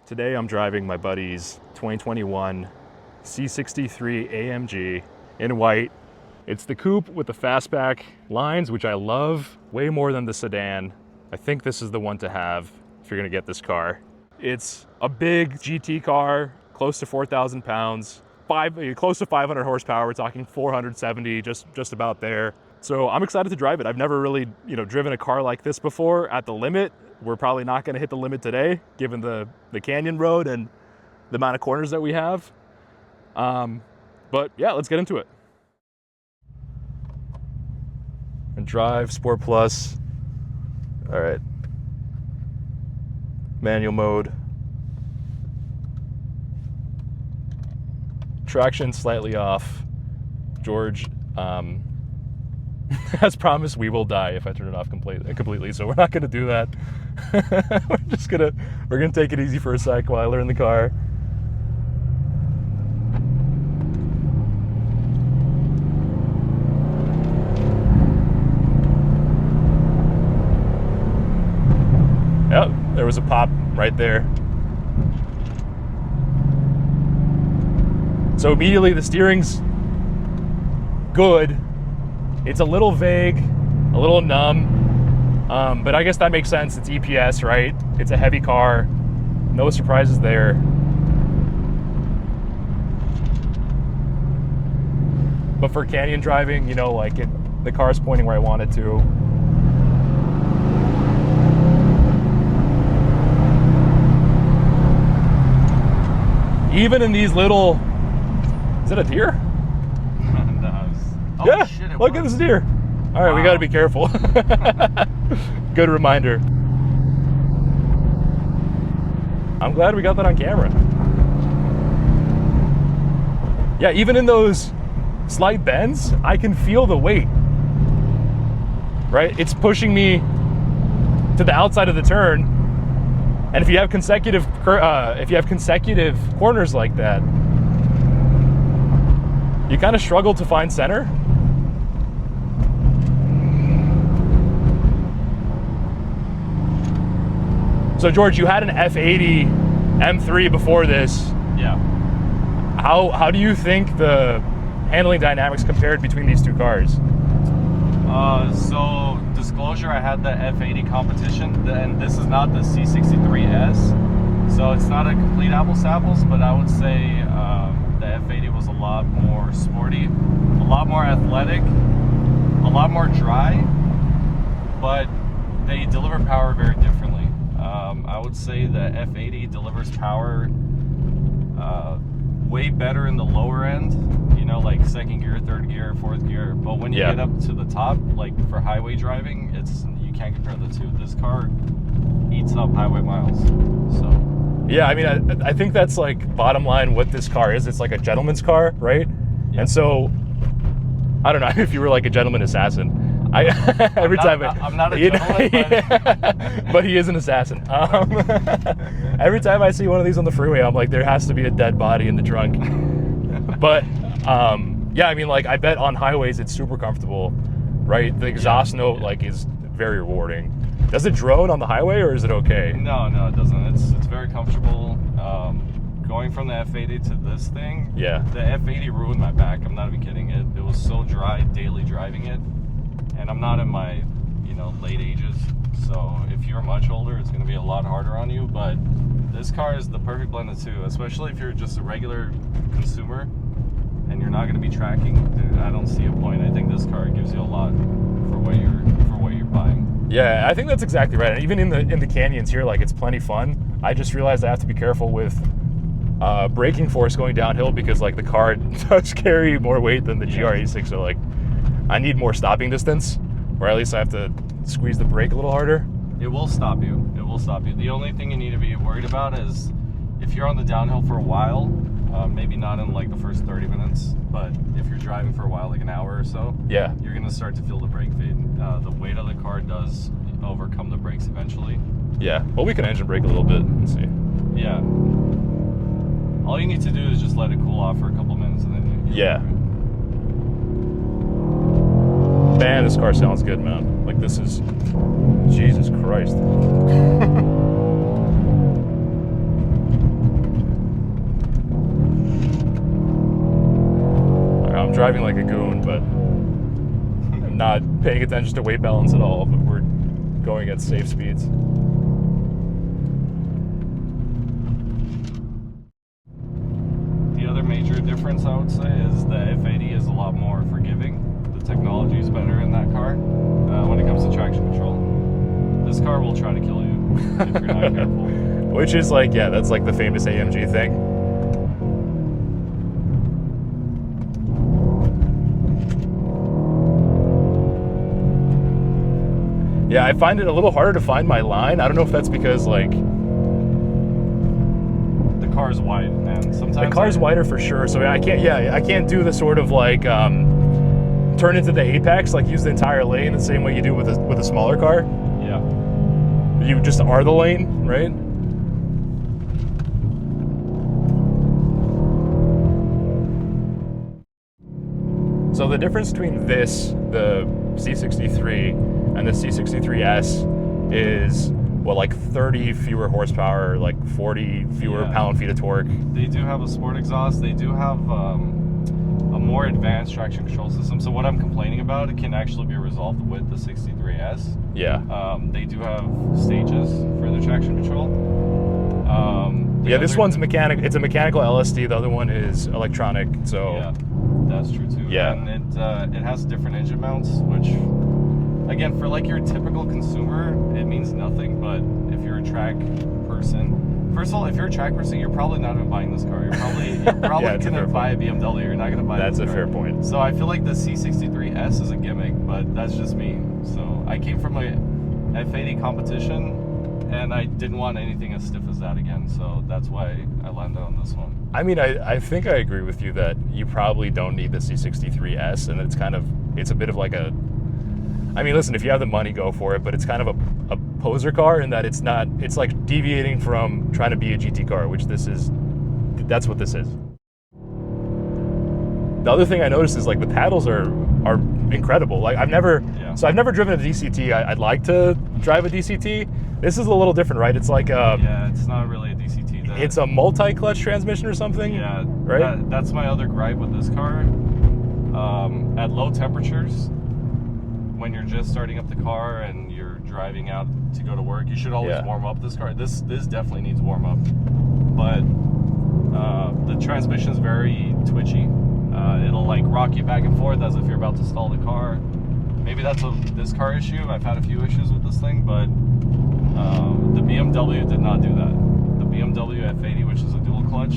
Today I'm driving my buddy's 2021 C63 AMG in white. It's the coupe with the fastback lines, which I love way more than the sedan. I think this is the one to have if you're gonna get this car. It's a big GT car, close to 4,000 pounds, close to 500 horsepower. We're talking 470, just about there. So I'm excited to drive it. I've never really, driven a car like this before at the limit. We're probably not gonna hit the limit today, given the canyon road and the amount of corners that we have. But yeah, let's get into it. And drive, Sport Plus. All right. Manual mode. Traction slightly off. George, as promised, we will die if I turn it off completely. So we're not gonna do that. we're gonna take it easy for a sec while I learn the car. Yep, there was a pop right there. So immediately the steering's good. It's a little vague, a little numb, but I guess that makes sense. It's EPS, right? It's a heavy car. No surprises there. But for canyon driving, the car's pointing where I want it to. Even in these little, is it a deer? No, oh, yeah, shit, look at this deer. All right, wow. We got to be careful. Good reminder. I'm glad we got that on camera. Yeah, even in those slight bends, I can feel the weight, right? It's pushing me to the outside of the turn. And if you have consecutive corners like that, you kind of struggle to find center. So George, you had an F80 M3 before this. Yeah. How do you think the handling dynamics compared between these two cars? So disclosure, I had the F80 competition, and this is not the C63S, so it's not a complete apples to apples, but I would say the F80 was a lot more sporty, a lot more athletic, a lot more dry, but they deliver power very differently. I would say the F80 delivers power way better in the lower end, like second gear, third gear, fourth gear. But when you get up to the top, like for highway driving, you can't compare the two. This car eats up highway miles. So yeah, I mean, I think that's like bottom line what this car is. It's like a gentleman's car, right? Yeah. And so I don't know if you were like a gentleman assassin. I'm not a gentleman, but he is an assassin. Every time I see one of these on the freeway, I'm like, there has to be a dead body in the trunk. But yeah, I mean, like, I bet on highways it's super comfortable, right? The exhaust note is very rewarding. Does it drone on the highway, or is it okay? No, it doesn't. It's very comfortable. Going from the F80 to this thing, yeah, the F80 ruined my back. I'm not even kidding. It was so dry daily driving it. And I'm not in my, late ages, so if you're much older, it's going to be a lot harder on you. But this car is the perfect blend of two, especially if you're just a regular consumer and you're not going to be tracking. Dude, I don't see a point. I think this car gives you a lot for what you're buying. Yeah, I think that's exactly right. And even in the canyons here, it's plenty fun. I just realized I have to be careful with braking force going downhill because the car does carry more weight than the GR86. So I need more stopping distance, or at least I have to squeeze the brake a little harder. It will stop you. It will stop you. The only thing you need to be worried about is if you're on the downhill for a while, maybe not in the first 30 minutes, but if you're driving for a while, like an hour or so, yeah, you're going to start to feel the brake fade. The weight of the car does overcome the brakes eventually. Yeah, well, we can engine brake a little bit. Let's see. Yeah. All you need to do is just let it cool off for a couple minutes and then yeah. Man, this car sounds good, man. This is, Jesus Christ. driving like a goon, but I'm not paying attention to weight balance at all, but we're going at safe speeds. The other major difference I would say is the F80 is a lot more forgiving. The technology is better in that car when it comes to traction control. This car will try to kill you if you're not careful. Which is like, yeah, that's like the famous AMG thing. Yeah, I find it a little harder to find my line. I don't know if that's because like the car is wide, man. Sometimes the car's wider for sure. So I can't do the sort of like turn into the apex, like use the entire lane the same way you do with a smaller car. Yeah. You just are the lane, right? So the difference between this, the C63 and the C63S is what, like 30 fewer horsepower, like 40 fewer pound-feet of torque. They do have a sport exhaust. They do have a more advanced traction control system. So what I'm complaining about, it can actually be resolved with the 63S. Yeah. They do have stages for the traction control. Yeah, this one's mechanical. It's a mechanical LSD. The other one is electronic. So yeah, that's true too. Yeah. And it has different engine mounts, which again, for like your typical consumer, it means nothing. But if you're a track person, first of all, if you're a track person, you're probably not even buying this car. You're probably Yeah, gonna buy a BMW. You're not gonna buy that's this a car. fair point. So I feel like the C63S is a gimmick, but that's just me. So I came from a F80 competition, and I didn't want anything as stiff as that again. So that's why I landed on this one. I mean, I think I agree with you that you probably don't need the C63S, and it's a bit of like a, I mean, listen, if you have the money, go for it, but it's kind of a poser car in that it's like deviating from trying to be a GT car, which that's what this is. The other thing I noticed is like the paddles are incredible. Like I've never driven a DCT. I'd like to drive a DCT. This is a little different, right? It's like yeah, it's not really a DCT. It's a multi-clutch transmission or something. Yeah, right. That's my other gripe with this car. At low temperatures, when you're just starting up the car and you're driving out to go to work, you should always warm up this car. This definitely needs warm up, but the transmission is very twitchy. It'll like rock you back and forth as if you're about to stall the car. Maybe that's this car issue. I've had a few issues with this thing, but the BMW did not do that. The BMW F80, which is a dual clutch,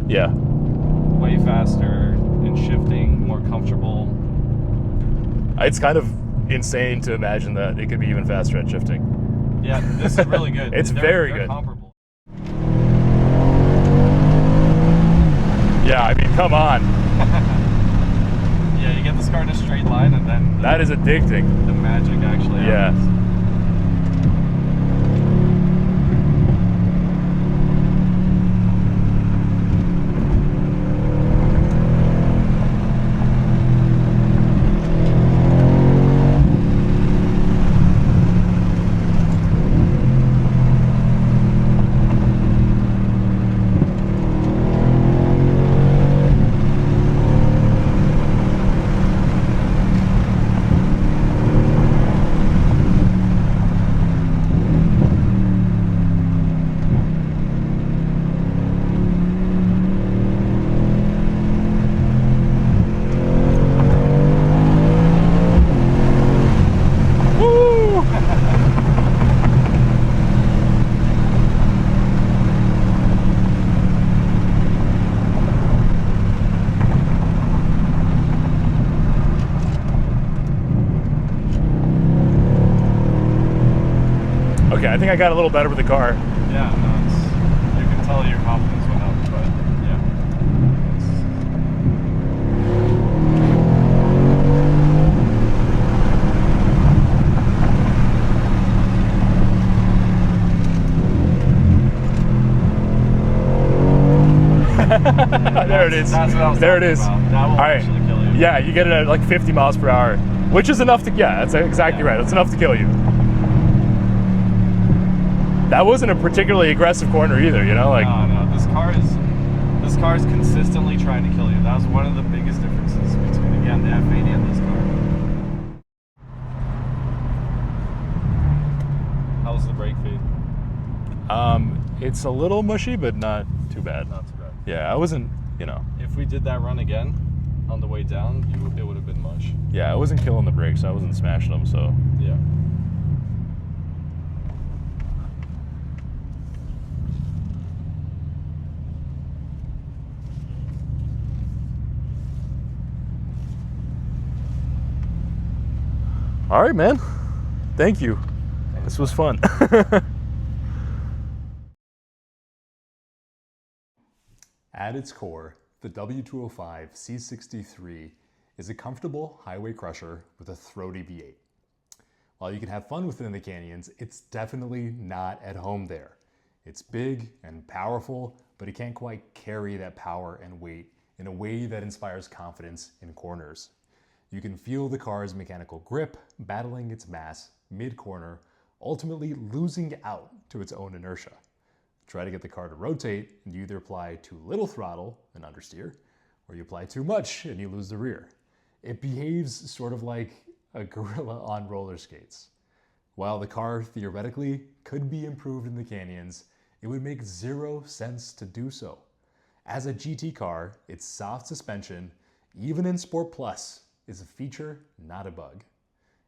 yeah, way faster in shifting, more comfortable. It's kind of insane to imagine that it could be even faster at shifting. Yeah, this is really good. It's very good. Comparable. Yeah, I mean, come on. Yeah, you get this car in a straight line, and then that is addicting. The magic actually happens. Yeah. Okay, I think I got a little better with the car. Yeah, no, you can tell your confidence went up, but yeah. There it is. That's what I was there it is. About. That will actually kill you. Yeah, you get it at like 50 miles per hour, which is enough to, yeah, that's exactly right. That's enough to kill you. That wasn't a particularly aggressive corner either, you know? Like, no, this car is consistently trying to kill you. That was one of the biggest differences between jam the F80 in this car. How's the brake feed? It's a little mushy, but not too bad. Not too bad. Yeah, I wasn't, you know. If we did that run again on the way down, it would have been mush. Yeah, I wasn't killing the brakes. I wasn't smashing them, so. Yeah. All right, man. Thank you. This was fun. At its core, the W205 C63 is a comfortable highway crusher with a throaty V8. While you can have fun within the canyons, it's definitely not at home there. It's big and powerful, but it can't quite carry that power and weight in a way that inspires confidence in corners. You can feel the car's mechanical grip battling its mass mid-corner, ultimately losing out to its own inertia. Try to get the car to rotate and you either apply too little throttle and understeer, or you apply too much and you lose the rear. It behaves sort of like a gorilla on roller skates. While the car theoretically could be improved in the canyons, it would make zero sense to do so. As a GT car, its soft suspension, even in Sport Plus, is a feature, not a bug.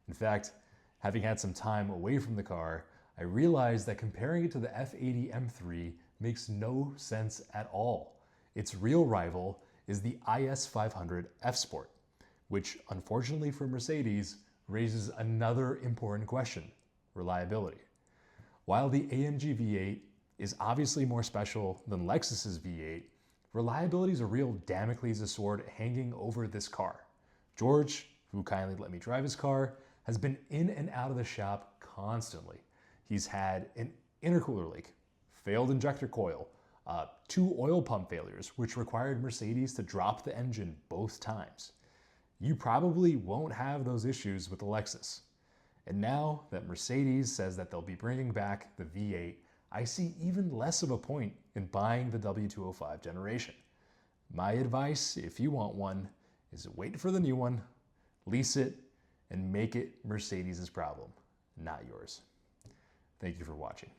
In fact, having had some time away from the car, I realized that comparing it to the F80 M3 makes no sense at all. Its real rival is the IS500 F Sport, which unfortunately for Mercedes raises another important question: reliability. While the AMG V8 is obviously more special than Lexus's V8, reliability is a real Damocles sword hanging over this car. George, who kindly let me drive his car, has been in and out of the shop constantly. He's had an intercooler leak, failed injector coil, 2 oil pump failures, which required Mercedes to drop the engine both times. You probably won't have those issues with the Lexus. And now that Mercedes says that they'll be bringing back the V8, I see even less of a point in buying the W205 generation. My advice, if you want one, is wait for the new one, lease it, and make it Mercedes' problem, not yours. Thank you for watching.